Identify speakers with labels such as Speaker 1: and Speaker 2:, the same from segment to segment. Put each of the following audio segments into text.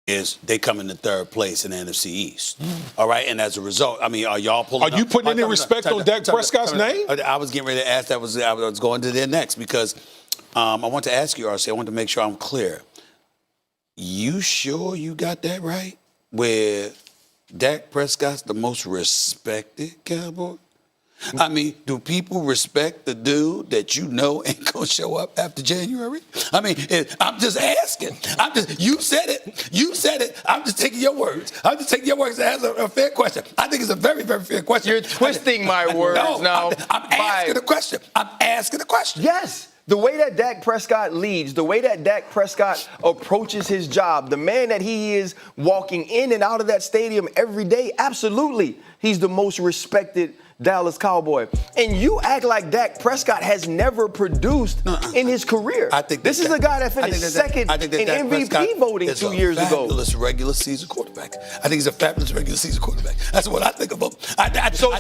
Speaker 1: is they come into third place in the NFC East. All right, and as a result, I mean, are y'all pulling?
Speaker 2: Are you putting any respect on Dak Prescott's name?
Speaker 1: I was getting ready to ask that. I was going to there next because I want to ask you, RC. I want to make sure I'm clear. You sure you got that right? Where Dak Prescott's the most respected Cowboy? I mean, do people respect the dude that you know ain't gonna show up after January? I mean, I'm just asking. You said it. You said it. I'm just taking your words. I'm just taking your words as a fair question. I think it's a very, very fair question.
Speaker 3: You're twisting my words now.
Speaker 1: I'm asking a question. I'm asking a question.
Speaker 3: Yes. The way that Dak Prescott leads, the way that Dak Prescott approaches his job, the man that he is walking in and out of that stadium every day, absolutely, he's the most respected Dallas Cowboy. And you act like Dak Prescott has never produced in his career.
Speaker 1: I think
Speaker 3: this is a guy that finished second in MVP voting 2 years ago.
Speaker 1: Fabulous regular season quarterback. I think he's a fabulous regular season quarterback. That's what I think about.
Speaker 3: So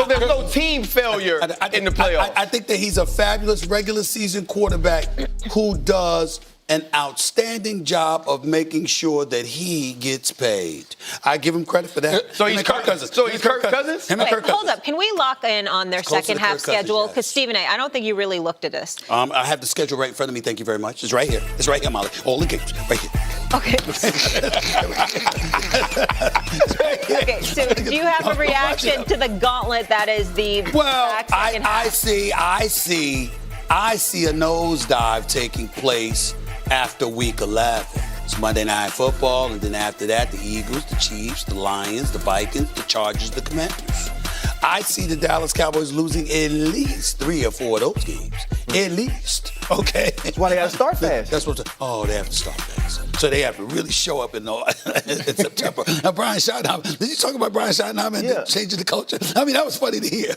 Speaker 3: there's no team failure in the playoffs.
Speaker 1: I think that he's a fabulous regular season quarterback who does an outstanding job of making sure that he gets paid. I give him credit for that.
Speaker 3: So he's Kirk Cousins. So he's Kirk Cousins?
Speaker 4: Wait, hold up. Can we lock in on their second half schedule? Because, Stephen A., I don't think you really looked at this.
Speaker 1: I have the schedule right in front of me. Thank you very much. It's right here. It's right here, Molly. All the games. Right here.
Speaker 4: Okay. Okay, so do you have a reaction to the gauntlet that is the second half?
Speaker 1: I see a nosedive taking place after week 11. It's Monday Night Football, and then after that, the Eagles, the Chiefs, the Lions, the Vikings, the Chargers, the Commanders. I see the Dallas Cowboys losing at least 3 or 4 of those games. At least. Okay?
Speaker 3: That's why they got to start fast.
Speaker 1: That's what. They have to start fast. So they have to really show up in September. Now, Brian Schottenheimer, did you talk about Brian Schottenheimer and changing the culture? I mean, that was funny to hear.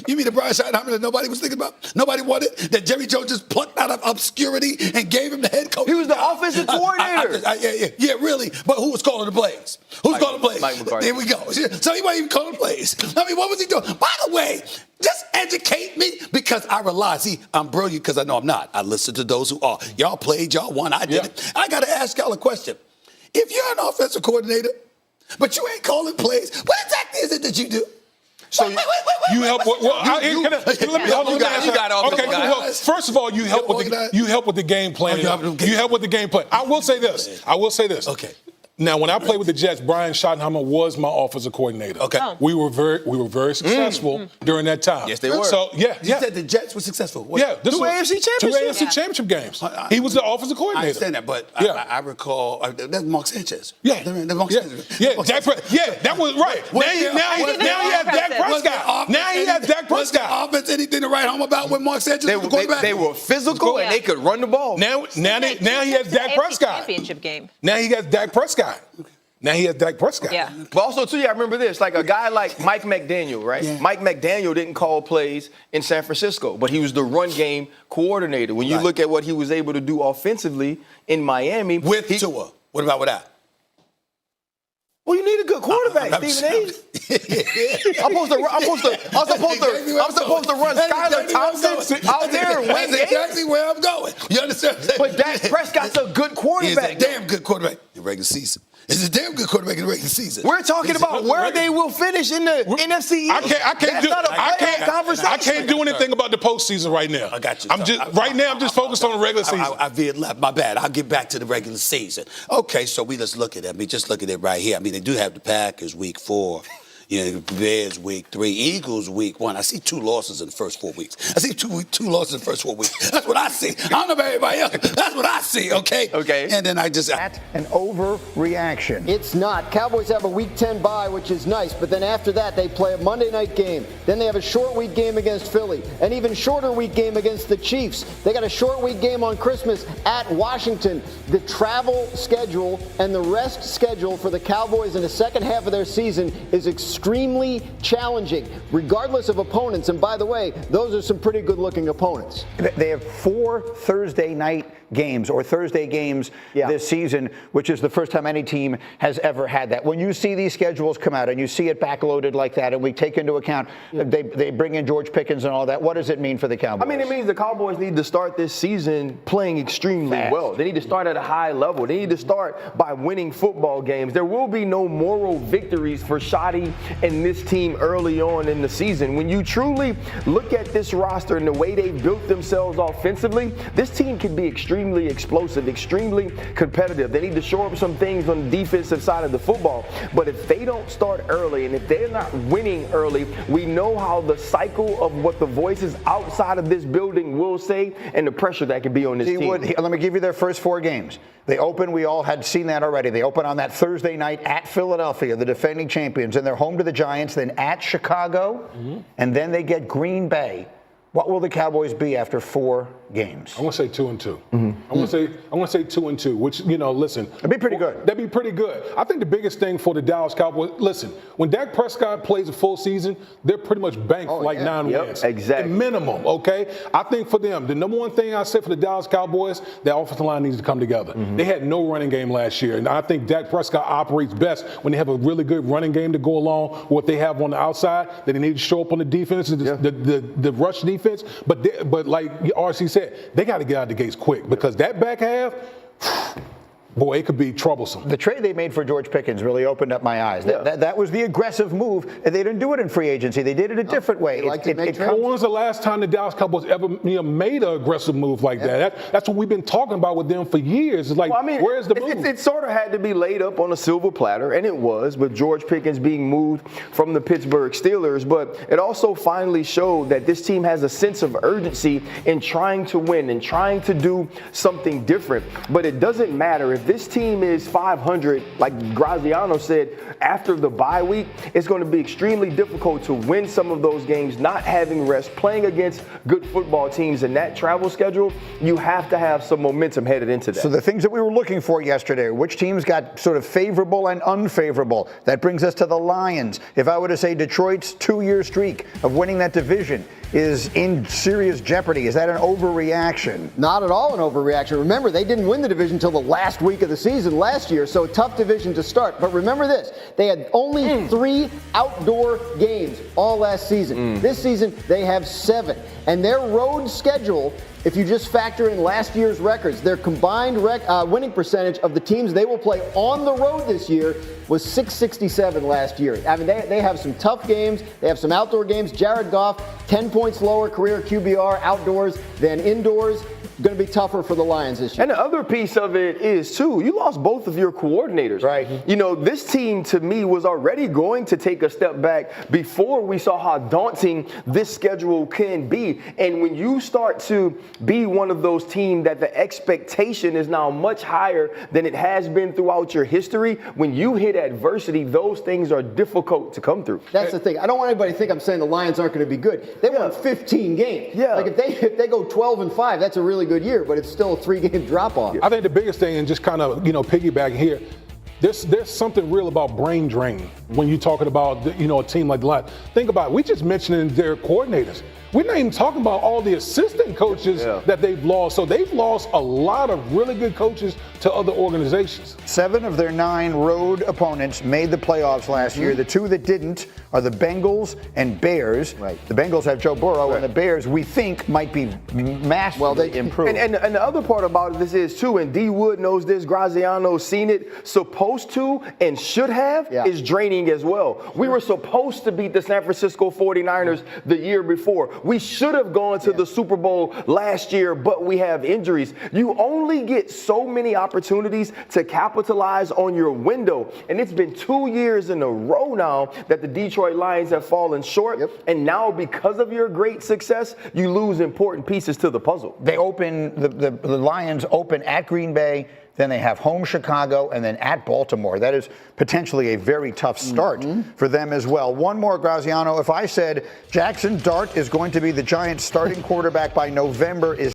Speaker 1: You mean the Brian Schottenheimer that nobody was thinking about? Nobody wanted? That Jerry Jones just plucked out of obscurity and gave him the head coach?
Speaker 3: He was the offensive coordinator.
Speaker 1: Yeah, really. But who was calling the plays? Who's calling the plays?
Speaker 3: Mike McCarthy.
Speaker 1: There we go. So he wasn't even calling the plays. I mean, what was he doing? By the way, just educate me because I realize, I'm brilliant because I know I'm not. I listen to those who are. Y'all played, y'all won, I didn't. I got to ask y'all a question. If you're an offensive coordinator, but you ain't calling plays, what exactly is it that you do?
Speaker 2: So you help. First of all, you help with the game plan. You help with the game plan. I will say this.
Speaker 1: Okay.
Speaker 2: Now, when I played with the Jets, Brian Schottenheimer was my offensive coordinator.
Speaker 1: Okay.
Speaker 2: We were very successful during that time.
Speaker 3: Yes, they were.
Speaker 2: So,
Speaker 1: You said the Jets were successful.
Speaker 2: Two
Speaker 3: AFC championships.
Speaker 2: Two AFC championship games. He was the offensive coordinator.
Speaker 1: I understand that, but I recall that's Mark Sanchez. That was right. Now he has Dak Prescott. Was the offense anything to write home about when Mark Sanchez was the quarterback?
Speaker 3: They were physical and they could run the ball.
Speaker 2: Now he has Dak Prescott.
Speaker 4: Championship game.
Speaker 2: Now he has Dak Prescott.
Speaker 4: Yeah.
Speaker 3: But also, too, I remember this. Like a guy like Mike McDaniel, right? Yeah. Mike McDaniel didn't call plays in San Francisco, but he was the run game coordinator. When you look at what he was able to do offensively in Miami.
Speaker 1: With Tua. What about without?
Speaker 3: Well, you need a good quarterback, Stephen A. I'm supposed to run Skylar Thompson out there and win games.
Speaker 1: That's exactly where I'm going. You understand?
Speaker 3: But Dak Prescott's a good quarterback.
Speaker 1: He's a damn good quarterback in regular season. He's a damn good quarterback in the regular season.
Speaker 3: We're talking about where they will finish in the NFC East.
Speaker 2: I can't do anything about the postseason right now.
Speaker 1: I got you.
Speaker 2: I'm just focused on the regular season.
Speaker 1: I veered left. My bad. I'll get back to the regular season. Okay, so let's look at it. Just look at it right here. They do have the Packers week 4. The Bears week 3, Eagles week 1. I see 2 losses in the first 4 weeks. I see two losses in the first 4 weeks. That's what I see. I don't know about everybody else. That's what I see, okay?
Speaker 3: Okay.
Speaker 1: And then
Speaker 5: That's an overreaction. It's not. Cowboys have a week 10 bye, which is nice, but then after that, they play a Monday night game. Then they have a short week game against Philly, an even shorter week game against the Chiefs. They got a short week game on Christmas at Washington. The travel schedule and the rest schedule for the Cowboys in the second half of their season is extremely challenging, regardless of opponents. And by the way, those are some pretty good-looking opponents.
Speaker 6: They have 4 Thursday night games or Thursday games this season, which is the first time any team has ever had that. When you see these schedules come out and you see it backloaded like that, and we take into account they bring in George Pickens and all that, what does it mean for the Cowboys?
Speaker 3: I mean, it means the Cowboys need to start this season playing extremely well. They need to start at a high level. They need to start by winning football games. There will be no moral victories for Shoddy and this team early on in the season. When you truly look at this roster and the way they've built themselves offensively, this team can be extremely explosive, extremely competitive. They need to shore up some things on the defensive side of the football. But if they don't start early and if they're not winning early, we know how the cycle of what the voices outside of this building will say and the pressure that can be on this team.
Speaker 6: Let me give you their first 4 games. They open, we all had seen that already. They open on that Thursday night at Philadelphia, the defending champions, and they're home to the Giants, then at Chicago, and then they get Green Bay. What will the Cowboys be after 4 games?
Speaker 2: I want to say 2-2. I want to say 2-2. Which, listen,
Speaker 6: that'd be pretty good.
Speaker 2: That'd be pretty good. I think the biggest thing for the Dallas Cowboys, listen, when Dak Prescott plays a full season, they're pretty much banked for 9 wins.
Speaker 3: Exactly.
Speaker 2: At minimum. Okay. I think for them, the number one thing I said for the Dallas Cowboys, their offensive line needs to come together. They had no running game last year, and I think Dak Prescott operates best when they have a really good running game to go along with what they have on the outside. That they need to show up on the defense, the rush defense. But like RC said, they got to get out of the gates quick because that back half, boy, it could be troublesome.
Speaker 6: The trade they made for George Pickens really opened up my eyes. That was the aggressive move, and they didn't do it in free agency. They did it a different way.
Speaker 2: When was the last time the Dallas Cowboys ever made an aggressive move like that? That's what we've been talking about with them for years. It's like, where's the move?
Speaker 3: It sort of had to be laid up on a silver platter, and it was, with George Pickens being moved from the Pittsburgh Steelers. But it also finally showed that this team has a sense of urgency in trying to win and trying to do something different. But it doesn't matter if this team is 500, like Graziano said, after the bye week, it's going to be extremely difficult to win some of those games, not having rest, playing against good football teams in that travel schedule. You have to have some momentum headed into that.
Speaker 6: So the things that we were looking for yesterday, which teams got sort of favorable and unfavorable? That brings us to the Lions. If I were to say Detroit's 2-year streak of winning that division is in serious jeopardy, is that an overreaction?
Speaker 5: Not at all an overreaction. Remember, they didn't win the division until the last week of the season last year, so a tough division to start. But remember this, they had only 3 outdoor games all last season. This season, they have 7. And their road schedule, if you just factor in last year's records, their combined winning percentage of the teams they will play on the road this year was .667 last year. I mean, they have some tough games. They have some outdoor games. Jared Goff, 10 points lower career QBR outdoors than indoors. Going to be tougher for the Lions this year.
Speaker 3: And the other piece of it is, too, you lost both of your coordinators.
Speaker 6: Right.
Speaker 3: This team, to me, was already going to take a step back before we saw how daunting this schedule can be. And when you start to be one of those teams that the expectation is now much higher than it has been throughout your history, when you hit adversity, those things are difficult to come through.
Speaker 5: That's the thing. I don't want anybody to think I'm saying the Lions aren't going to be good. They won 15 games. Like if they go 12-5, that's a really good year, but it's still a 3-game drop-off.
Speaker 2: I think the biggest thing, and just kind of, piggybacking here, there's something real about brain drain when you're talking about, a team like the Lions. Think about it. We just mentioned their coordinators. We're not even talking about all the assistant coaches that they've lost. So they've lost a lot of really good coaches to other organizations.
Speaker 6: 7 of their 9 road opponents made the playoffs last year. The 2 that didn't are the Bengals and Bears.
Speaker 5: Right.
Speaker 6: The Bengals have Joe Burrow, and the Bears, we think, might be massively improved.
Speaker 3: And the other part about this is, too, and D. Wood knows this, Graziano's seen it, supposed to and should have is draining as well. We were supposed to beat the San Francisco 49ers the year before. We should have gone to the Super Bowl last year, but we have injuries. You only get so many opportunities to capitalize on your window. And it's been 2 years in a row now that the Detroit Lions have fallen short. And now, because of your great success, you lose important pieces to the puzzle.
Speaker 6: They open, the Lions open at Green Bay. Then they have home Chicago and then at Baltimore. That is potentially a very tough start for them as well. One more, Graziano. If I said Jackson Dart is going to be the Giants' starting quarterback by November, is